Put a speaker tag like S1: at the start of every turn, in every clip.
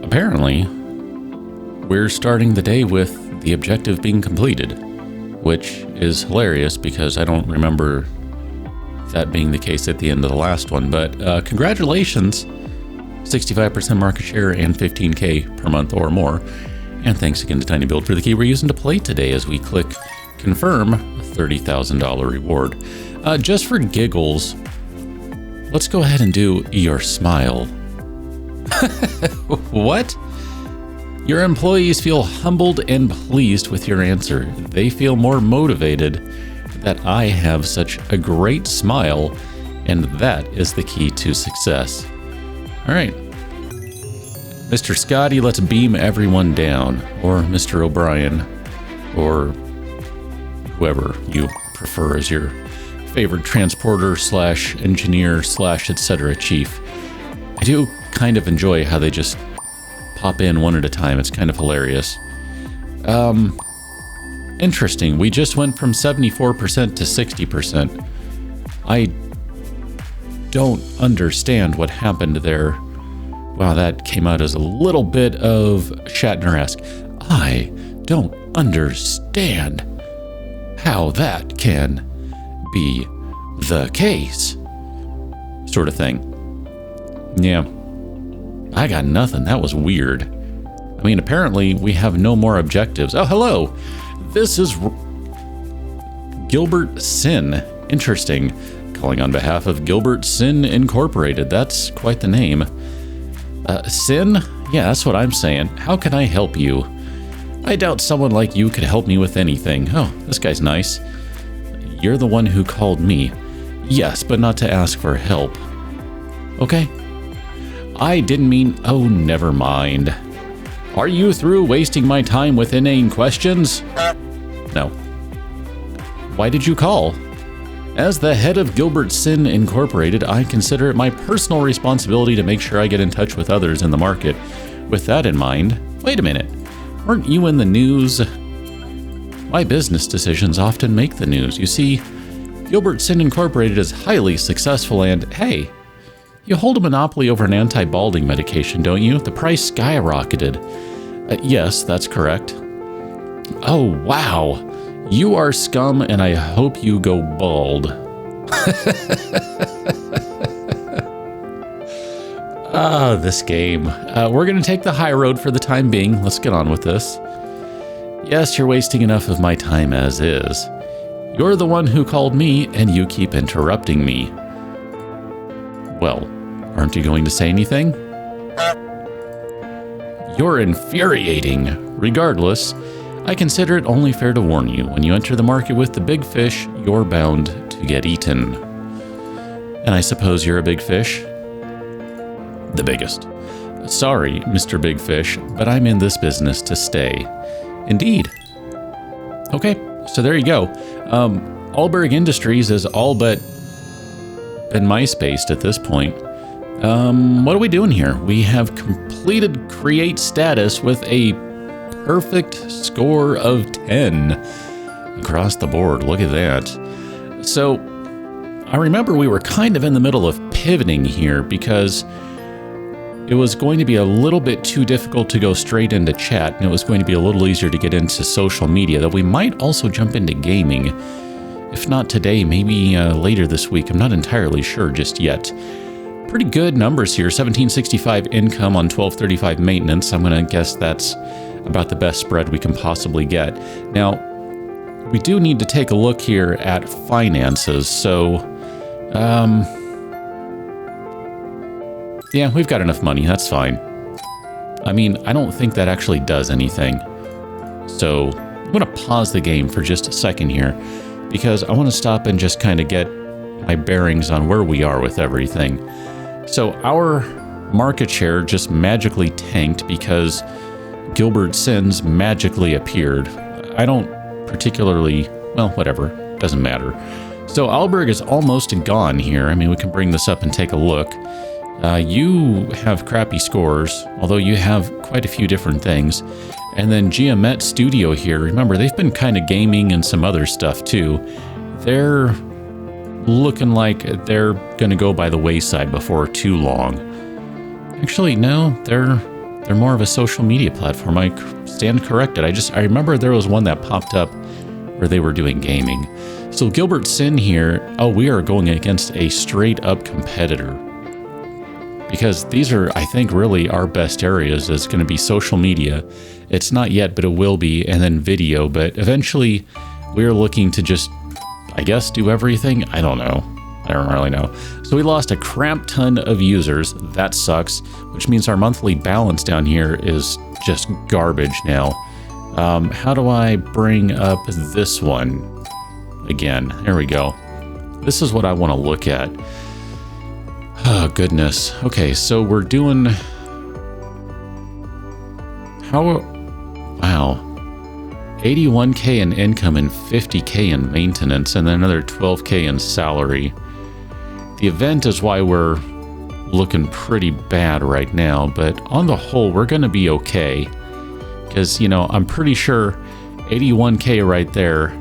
S1: apparently, we're starting the day with the objective being completed, which is hilarious because I don't remember that being the case at the end of the last one. But congratulations, 65% market share and 15K per month or more. And thanks again to Tiny Build for the key we're using to play today as we click confirm a $30,000 reward. Just for giggles, let's go ahead and do your smile. What? Your employees feel humbled and pleased with your answer. They feel more motivated that I have such a great smile, and that is the key to success. All right. Mr. Scotty, let's beam everyone down. Or Mr. O'Brien, or whoever you prefer as your favorite transporter slash engineer slash etc. chief. I do kind of enjoy how they just pop in one at a time. It's kind of hilarious. Interesting. We just went from 74% to 60%. I don't understand what happened there. Wow, that came out as a little bit of Shatner-esque. I don't understand how that can be the case. Sort of thing. Yeah. I got nothing. That was weird. I mean, apparently we have no more objectives. Oh, hello. This is Gilbert Sinn. Interesting. Calling on behalf of Gilbert Sinn Incorporated. That's quite the name. Sinn? Yeah, that's what I'm saying. How can I help you? I doubt someone like you could help me with anything. Oh, this guy's nice. You're the one who called me. Yes, but not to ask for help. Okay. I didn't mean... Oh, never mind. Are you through wasting my time with inane questions? No. Why did you call? As the head of Gilbert Sinn Incorporated, I consider it my personal responsibility to make sure I get in touch with others in the market. With that in mind, wait a minute. Weren't you in the news? My business decisions often make the news. You see, Gilbert Sinn Incorporated is highly successful and, hey, you hold a monopoly over an anti-balding medication, don't you? The price skyrocketed. Yes, that's correct. Oh, wow. You are scum, and I hope you go bald. This game. We're going to take the high road for the time being. Let's get on with this. Yes, you're wasting enough of my time as is. You're the one who called me, and you keep interrupting me. Well, aren't you going to say anything? You're infuriating. Regardless, I consider it only fair to warn you, when you enter the market with the big fish, you're bound to get eaten. And I suppose you're a big fish? The biggest. Sorry, Mr. Big Fish, but I'm in this business to stay. Indeed. Okay, so there you go. Allberg Industries is all but been MySpaced at this point. What are we doing here? We have completed create status with a perfect score of 10 across the board. Look at that. So I remember we were kind of in the middle of pivoting here because it was going to be a little bit too difficult to go straight into chat, and it was going to be a little easier to get into social media, though we might also jump into gaming. If not today, maybe later this week. I'm not entirely sure just yet. Pretty good numbers here. 1765 income on 1235 maintenance. I'm going to guess that's about the best spread we can possibly get. Now, we do need to take a look here at finances. So, yeah, we've got enough money. That's fine. I mean, I don't think that actually does anything. So I'm going to pause the game for just a second here because I want to stop and just kind of get my bearings on where we are with everything. So our market share just magically tanked because Gilbert Sinn's magically appeared. I don't particularly, well, whatever, doesn't matter. So Allberg is almost gone here. I mean, we can bring this up and take a look. You have crappy scores, although you have quite a few different things. And then Geomet Studio here, remember, they've been kind of gaming and some other stuff too. They're looking like they're going to go by the wayside before too long. Actually, no, they're they're more of a social media platform. I stand corrected. I remember there was one that popped up where they were doing gaming. So Gilbert Sinn here, we are going against a straight up competitor. Because these are, I think, really our best areas. Is going to be social media. It's not yet, but it will be, and then video. But eventually, we're looking to just, I guess, do everything. I don't know. I don't really know. So we lost a crap ton of users. That sucks, which means our monthly balance down here is just garbage now. How do I bring up this one again? There we go. This is what I want to look at. Oh, goodness. Okay, so we're doing... Wow. 81K in income and 50K in maintenance, and then another 12K in salary. The event is why we're looking pretty bad right now, but on the whole, we're going to be okay. Because, I'm pretty sure 81K right there,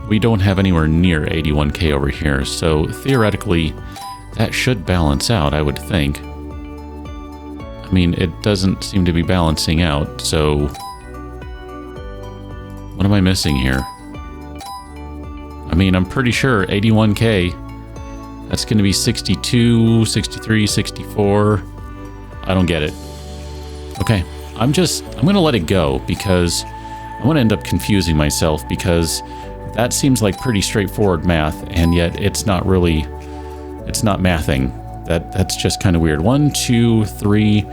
S1: we don't have anywhere near 81K over here. So theoretically, that should balance out, I would think. I mean, it doesn't seem to be balancing out, so... What am I missing here? I mean, I'm pretty sure 81K... That's going to be 62, 63, 64. I don't get it. Okay, I'm going to let it go because I want to end up confusing myself because that seems like pretty straightforward math, and yet it's not really, it's not mathing. That's just kind of weird. 1, 2, 3.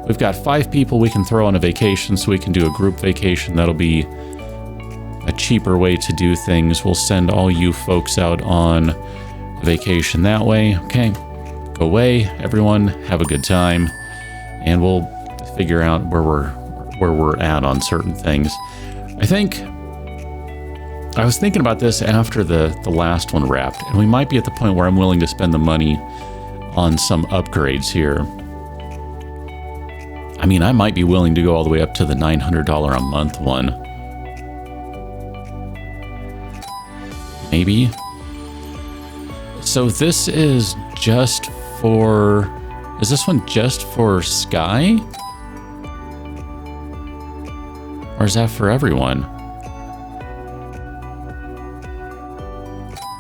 S1: We've got 5 people we can throw on a vacation, so we can do a group vacation. That'll be a cheaper way to do things. We'll send all you folks out on vacation that way. Okay, go away, everyone, have a good time, and we'll figure out where we're at on certain things. I was thinking about this after the last one wrapped, and we might be at the point where I'm willing to spend the money on some upgrades here. I mean, I might be willing to go all the way up to the $900 a month one. Maybe. So this is just for... Is this one just for Sky? Or is that for everyone?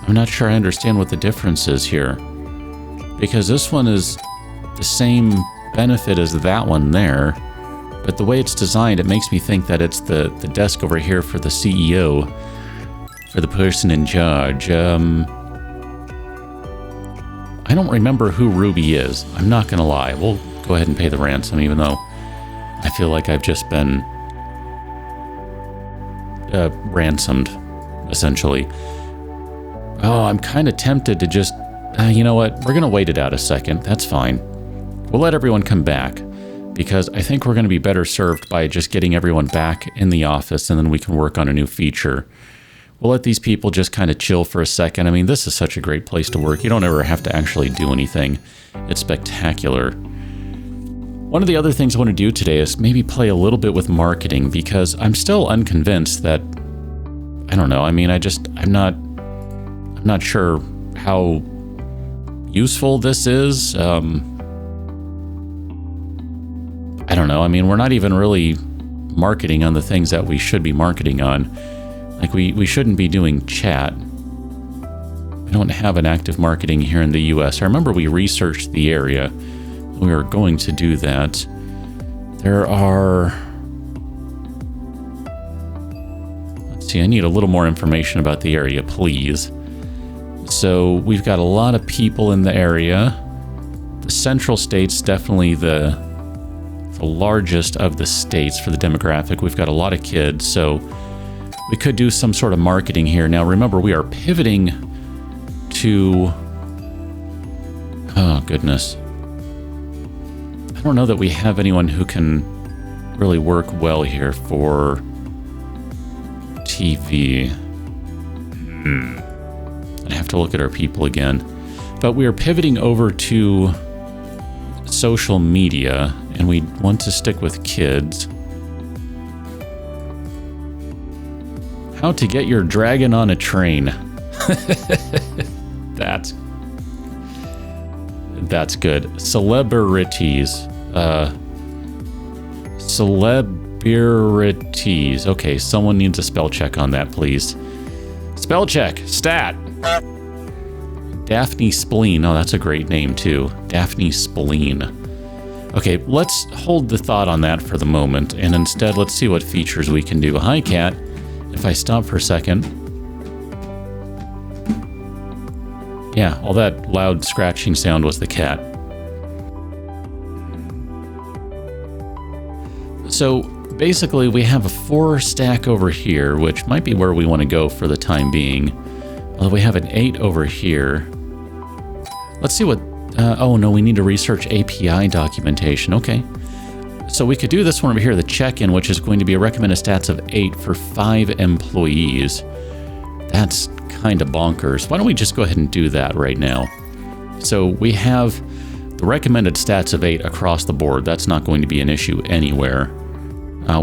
S1: I'm not sure I understand what the difference is here. Because this one is the same benefit as that one there. But the way it's designed, it makes me think that it's the desk over here for the CEO. For the person in charge. I don't remember who Ruby is. I'm not going to lie. We'll go ahead and pay the ransom, even though I feel like I've just been ransomed, essentially. Oh, I'm kind of tempted to just... you know what? We're going to wait it out a second. That's fine. We'll let everyone come back, because I think we're going to be better served by just getting everyone back in the office, and then we can work on a new feature. We'll let these people just kind of chill for a second. I mean, this is such a great place to work. You don't ever have to actually do anything. It's spectacular. One of the other things I want to do today is maybe play a little bit with marketing, because I'm still unconvinced that, I don't know, I mean, I'm not sure how useful this is. I don't know. I mean, we're not even really marketing on the things that we should be marketing on. Like, we shouldn't be doing chat. We don't have an active marketing here in the US. I remember we researched the area. We were going to do that. There are... Let's see, I need a little more information about the area, please. So, we've got a lot of people in the area. The central state's definitely the largest of the states for the demographic. We've got a lot of kids, so... we could do some sort of marketing here. Now, remember, we are pivoting to... Oh, goodness. I don't know that we have anyone who can really work well here for TV. I'd have to look at our people again. But we are pivoting over to social media, and we want to stick with kids. How to get your dragon on a train. That's good. Celebrities. Celebrities. Okay, someone needs a spell check on that, please. Spell check. Stat. Daphne Spleen. Oh, that's a great name, too. Daphne Spleen. Okay, let's hold the thought on that for the moment, and instead let's see what features we can do. Hi, cat. If I stop for a second. Yeah, all that loud scratching sound was the cat. So basically we have a 4 stack over here, which might be where we want to go for the time being. Although we have an 8 over here. Let's see what... oh no, we need to research API documentation. Okay. So we could do this one over here, the check-in, which is going to be a recommended stats of 8 for 5 employees. That's kind of bonkers. Why don't we just go ahead and do that right now? So we have the recommended stats of 8 across the board. That's not going to be an issue anywhere.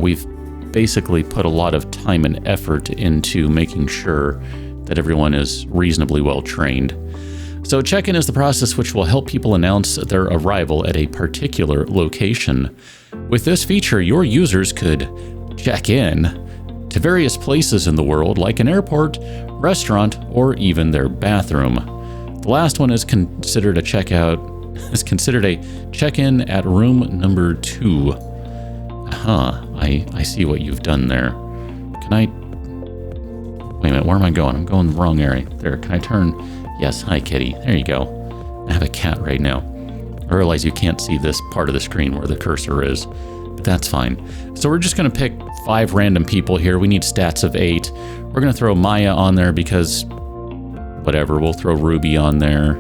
S1: We've basically put a lot of time and effort into making sure that everyone is reasonably well trained. So check-in is the process which will help people announce their arrival at a particular location. With this feature, your users could check in to various places in the world, like an airport, restaurant, or even their bathroom. The last one is considered a check-in at room number 2. I see what you've done there. Can I... Wait a minute, where am I going? I'm going the wrong area. There, can I turn... Yes, hi kitty. There you go. I have a cat right now. I realize you can't see this part of the screen where the cursor is, but that's fine. So we're just going to pick 5 random people here. We need stats of 8. We're going to throw Maya on there because whatever. We'll throw Ruby on there.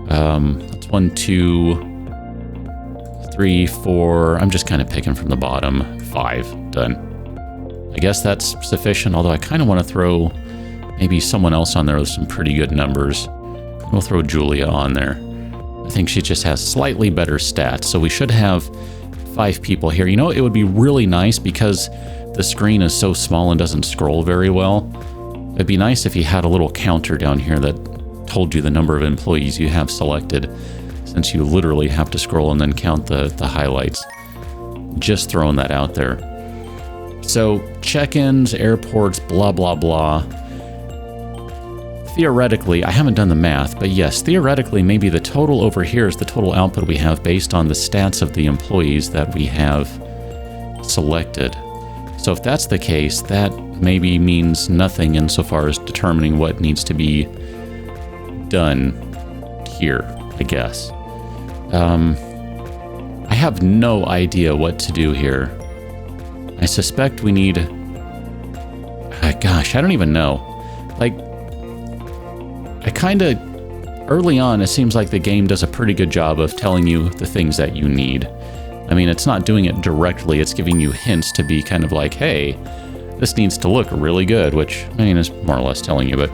S1: That's 1, 2, 3, 4. I'm just kind of picking from the bottom. 5. Done. I guess that's sufficient, although I kind of want to throw maybe someone else on there with some pretty good numbers. We'll throw Julia on there. I think she just has slightly better stats, so we should have 5 people here. You know, it would be really nice because the screen is so small and doesn't scroll very well. It'd be nice if you had a little counter down here that told you the number of employees you have selected, since you literally have to scroll and then count the highlights. Just throwing that out there. So, check-ins, airports, blah, blah, blah. Theoretically, I haven't done the math, but yes, theoretically, maybe the total over here is the total output we have based on the stats of the employees that we have selected. So if that's the case, that maybe means nothing insofar as determining what needs to be done here, I guess. I have no idea what to do here. I suspect we need... gosh, I don't even know. Like, I kind of... Early on, it seems like the game does a pretty good job of telling you the things that you need. I mean, it's not doing it directly, it's giving you hints to be kind of like, hey, this needs to look really good, which, I mean, is more or less telling you, but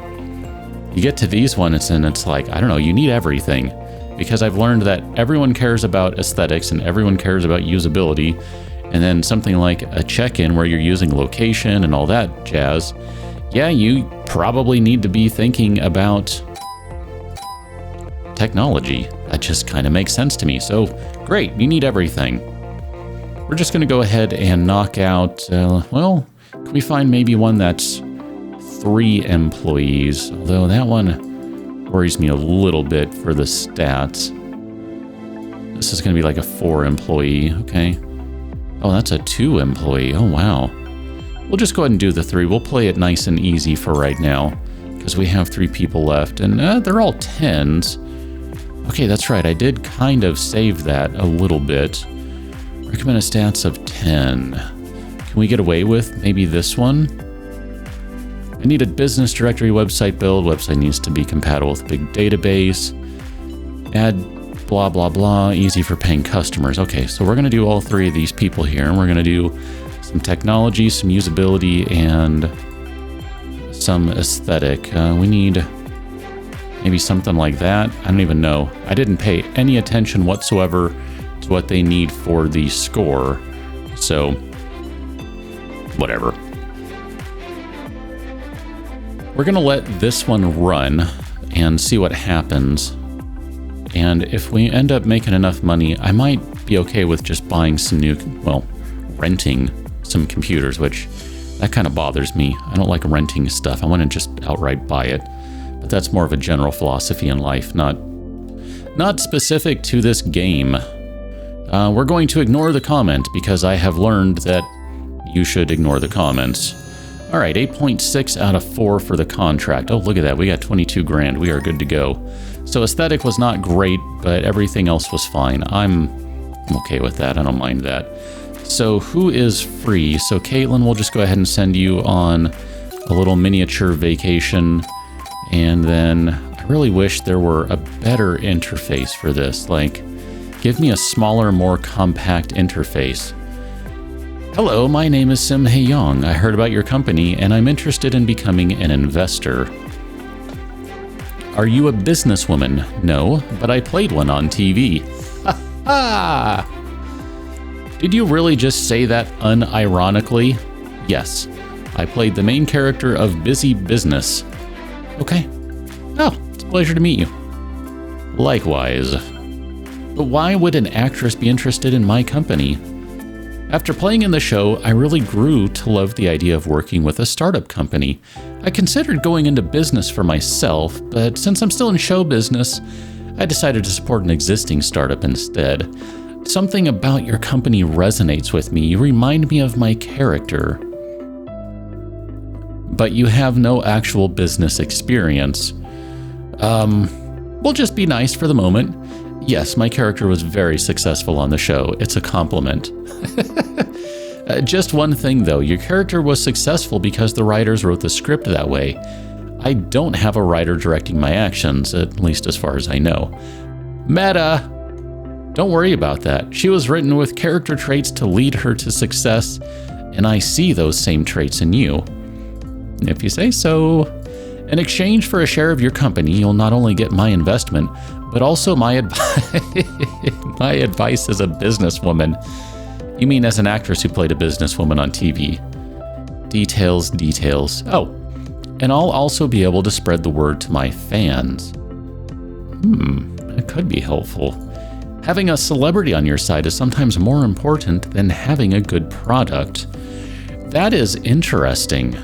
S1: you get to these ones and it's like, I don't know, you need everything. Because I've learned that everyone cares about aesthetics and everyone cares about usability, and then something like a check-in where you're using location and all that jazz, yeah, you probably need to be thinking about technology. That just kind of makes sense to me. So, great, you need everything. We're just going to go ahead and knock out, well, can we find maybe one that's 3 employees? Although that one worries me a little bit for the stats. This is going to be like a 4 employee, okay. Oh, that's a 2 employee. Oh, wow. We'll just go ahead and do the 3. We'll play it nice and easy for right now, because we have 3 people left, and they're all 10s. Okay, that's right. I did kind of save that a little bit. Recommended stats of 10. Can we get away with maybe this one? I need a business directory website build. Website needs to be compatible with big database. Add blah, blah, blah. Easy for paying customers. Okay, so we're going to do all 3 of these people here, and we're going to do some technology, some usability, and some aesthetic. We need maybe something like that. I don't even know. I didn't pay any attention whatsoever to what they need for the score. So, whatever. We're going to let this one run and see what happens. And if we end up making enough money, I might be okay with just buying some new, well, renting some computers, which that kind of bothers me. I don't like renting stuff. I want to just outright buy it. But that's more of a general philosophy in life, not specific to this game. We're going to ignore the comment because I have learned that you should ignore the comments. All right, 8.6 out of 4 for the contract. Oh, look at that. We got 22 grand. We are good to go. So aesthetic was not great, but everything else was fine. I'm okay with that. I don't mind that. So who is free? So Caitlin, we'll just go ahead and send you on a little miniature vacation. And then I really wish there were a better interface for this. Like, give me a smaller, more compact interface. Hello, my name is Sim Hae-young. I heard about your company and I'm interested in becoming an investor. Are you a businesswoman? No, but I played one on TV. Ha ha! Did you really just say that unironically? Yes, I played the main character of Busy Business. Okay. Oh, it's a pleasure to meet you. Likewise. But why would an actress be interested in my company? After playing in the show, I really grew to love the idea of working with a startup company. I considered going into business for myself, but since I'm still in show business, I decided to support an existing startup instead. Something about your company resonates with me. You remind me of my character. But you have no actual business experience. We'll just be nice for the moment. Yes, my character was very successful on the show. It's a compliment. Just one thing though, your character was successful because the writers wrote the script that way. I don't have a writer directing my actions, at least as far as I know. Meta! Don't worry about that. She was written with character traits to lead her to success, and I see those same traits in you. If you say so. In exchange for a share of your company, you'll not only get my investment, but also my advice as a businesswoman. You mean as an actress who played a businesswoman on TV. Details, details. Oh, and I'll also be able to spread the word to my fans. That could be helpful. Having a celebrity on your side is sometimes more important than having a good product. That is interesting.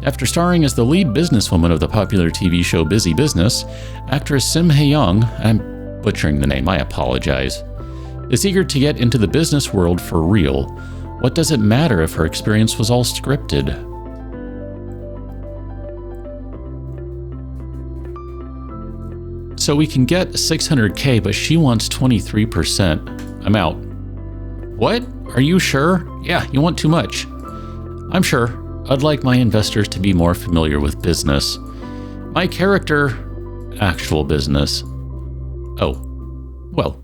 S1: After starring as the lead businesswoman of the popular TV show Busy Business, actress Sim Hae-young, I'm butchering the name, I apologize, is eager to get into the business world for real. What does it matter if her experience was all scripted? So we can get 600K, but she wants 23%. I'm out. What? Are you sure? Yeah, you want too much. I'm sure. I'd like my investors to be more familiar with business. My character, actual business. Oh, well,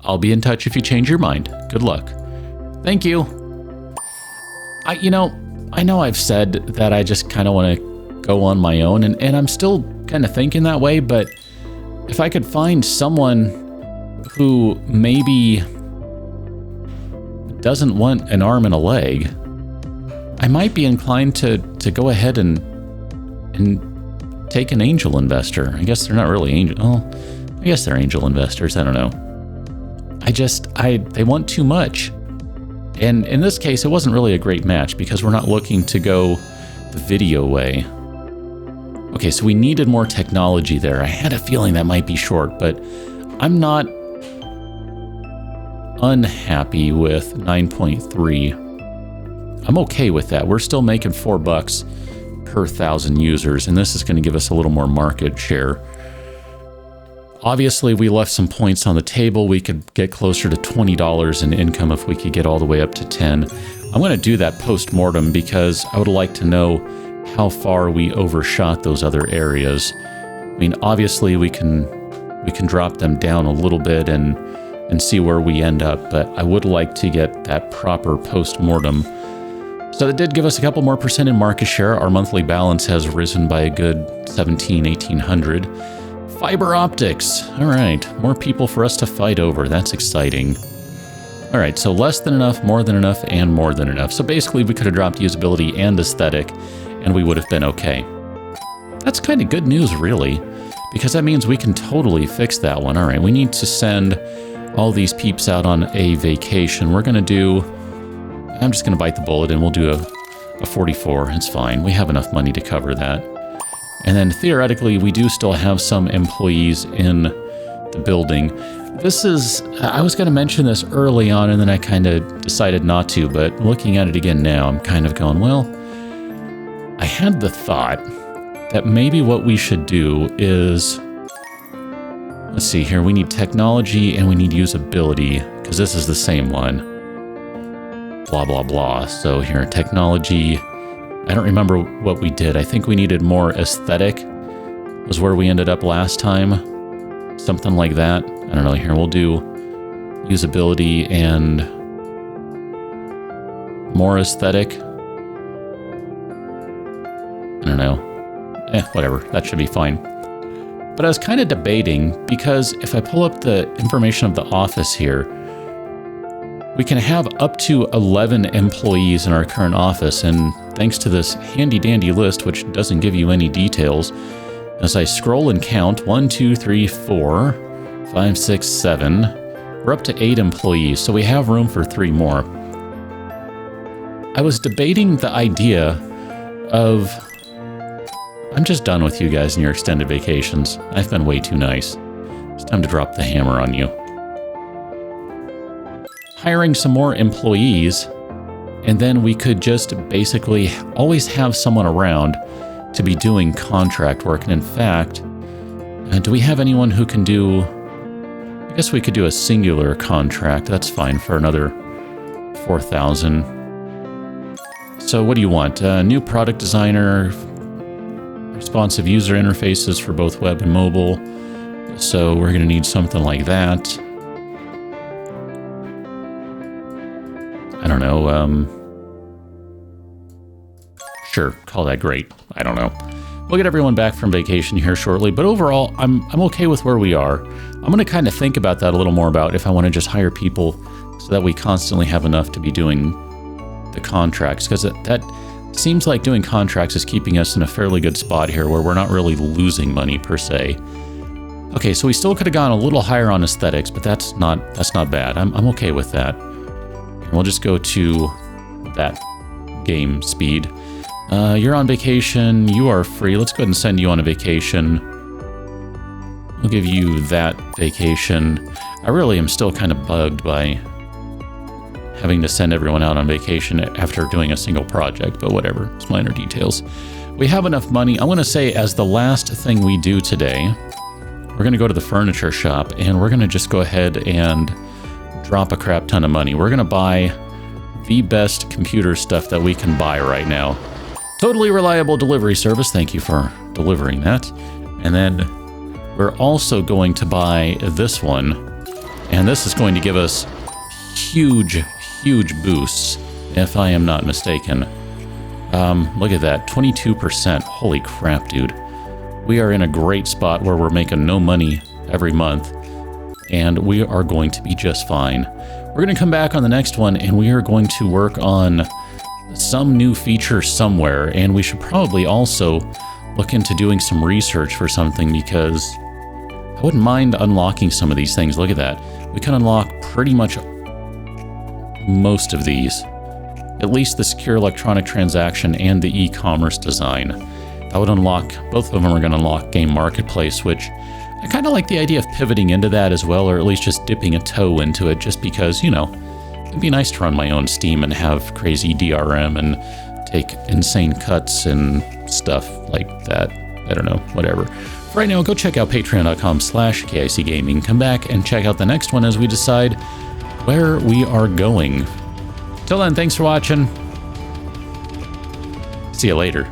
S1: I'll be in touch if you change your mind. Good luck. Thank you. I know I've said that I just kind of want to go on my own, and I'm still kind of thinking that way, but if I could find someone who maybe doesn't want an arm and a leg, I might be inclined to go ahead and take an angel investor. I guess they're not really angel. Oh, I guess they're angel investors. I don't know. They want too much. And in this case, it wasn't really a great match because we're not looking to go the video way. Okay, so we needed more technology there. I had a feeling that might be short, but I'm not unhappy with 9.3. I'm okay with that. We're still making $4 per 1,000 users, and this is going to give us a little more market share. Obviously, we left some points on the table. We could get closer to $20 in income if we could get all the way up to 10. I'm going to do that post-mortem because I would like to know how far we overshot those other areas. I mean, obviously, we can drop them down a little bit and see where we end up, but I would like to get that proper post-mortem. So that did give us a couple more percent in market share. Our monthly balance has risen by a good 1,800. Fiber optics. All right, more people for us to fight over. That's exciting. All right, so less than enough, more than enough, and more than enough. So basically we could have dropped usability and aesthetic and we would have been okay. That's kind of good news, really, because that means we can totally fix that one. All right, we need to send all these peeps out on a vacation. We're going to do I'm just going to bite the bullet and we'll do a 44. It's fine. We have enough money to cover that. And then theoretically, we do still have some employees in the building. This is, I was going to mention this early on and then I kind of decided not to, but looking at it again now, I'm kind of going, well, I had the thought that maybe what we should do is, let's see here, we need technology and we need usability, because this is the same one. Blah, blah, blah. So here, technology, I don't remember what we did. I think we needed more aesthetic, was where we ended up last time. Something like that. I don't know, here we'll do usability and more aesthetic. I don't know. Whatever, that should be fine. But I was kind of debating, because if I pull up the information of the office here, we can have up to 11 employees in our current office, and thanks to this handy-dandy list, which doesn't give you any details, as I scroll and count, 1, 2, 3, 4, 5, 6, 7, we're up to 8 employees, so we have room for 3 more. I was debating the idea of, I'm just done with you guys and your extended vacations. I've been way too nice. It's time to drop the hammer on you. Hiring some more employees, and then we could just basically always have someone around to be doing contract work. And in fact, do we have anyone who can do, I guess we could do a singular contract. That's fine for another 4,000. So what do you want? New product designer, responsive user interfaces for both web and mobile. So we're going to need something like that. I don't know, sure, call that great. I don't know. We'll get everyone back from vacation here shortly, but overall, I'm okay with where we are. I'm going to kind of think about that a little more, about if I want to just hire people so that we constantly have enough to be doing the contracts, because that seems like doing contracts is keeping us in a fairly good spot here where we're not really losing money per se. Okay, so we still could have gone a little higher on aesthetics, but that's not bad. I'm okay with that. We'll just go to that game speed. You're on vacation. You are free. Let's go ahead and send you on a vacation. We'll give you that vacation. I really am still kind of bugged by having to send everyone out on vacation after doing a single project, but whatever. It's minor details. We have enough money. I'm going to say, as the last thing we do today, we're going to go to the furniture shop and we're going to just go ahead and drop a crap ton of money. We're gonna buy the best computer stuff that we can buy right now. Totally reliable delivery service. Thank you for delivering that. And then we're also going to buy this one. And this is going to give us huge boosts, if I am not mistaken. Look at that, 22%. Holy crap, dude. We are in a great spot where we're making no money every month. And we are going to be just fine. We're going to come back on the next one and we are going to work on some new feature somewhere, and we should probably also look into doing some research for something, because I wouldn't mind unlocking some of these things. Look at that. We can unlock pretty much most of these, at least the secure electronic transaction and the e-commerce design. That would unlock, both of them are going to unlock game marketplace, which I kind of like the idea of pivoting into that as well, or at least just dipping a toe into it, just because, you know, it'd be nice to run my own Steam and have crazy DRM and take insane cuts and stuff like that. I don't know, whatever. For right now, go check out patreon.com/KIC Gaming. Come back and check out the next one as we decide where we are going. Till then, thanks for watching. See you later.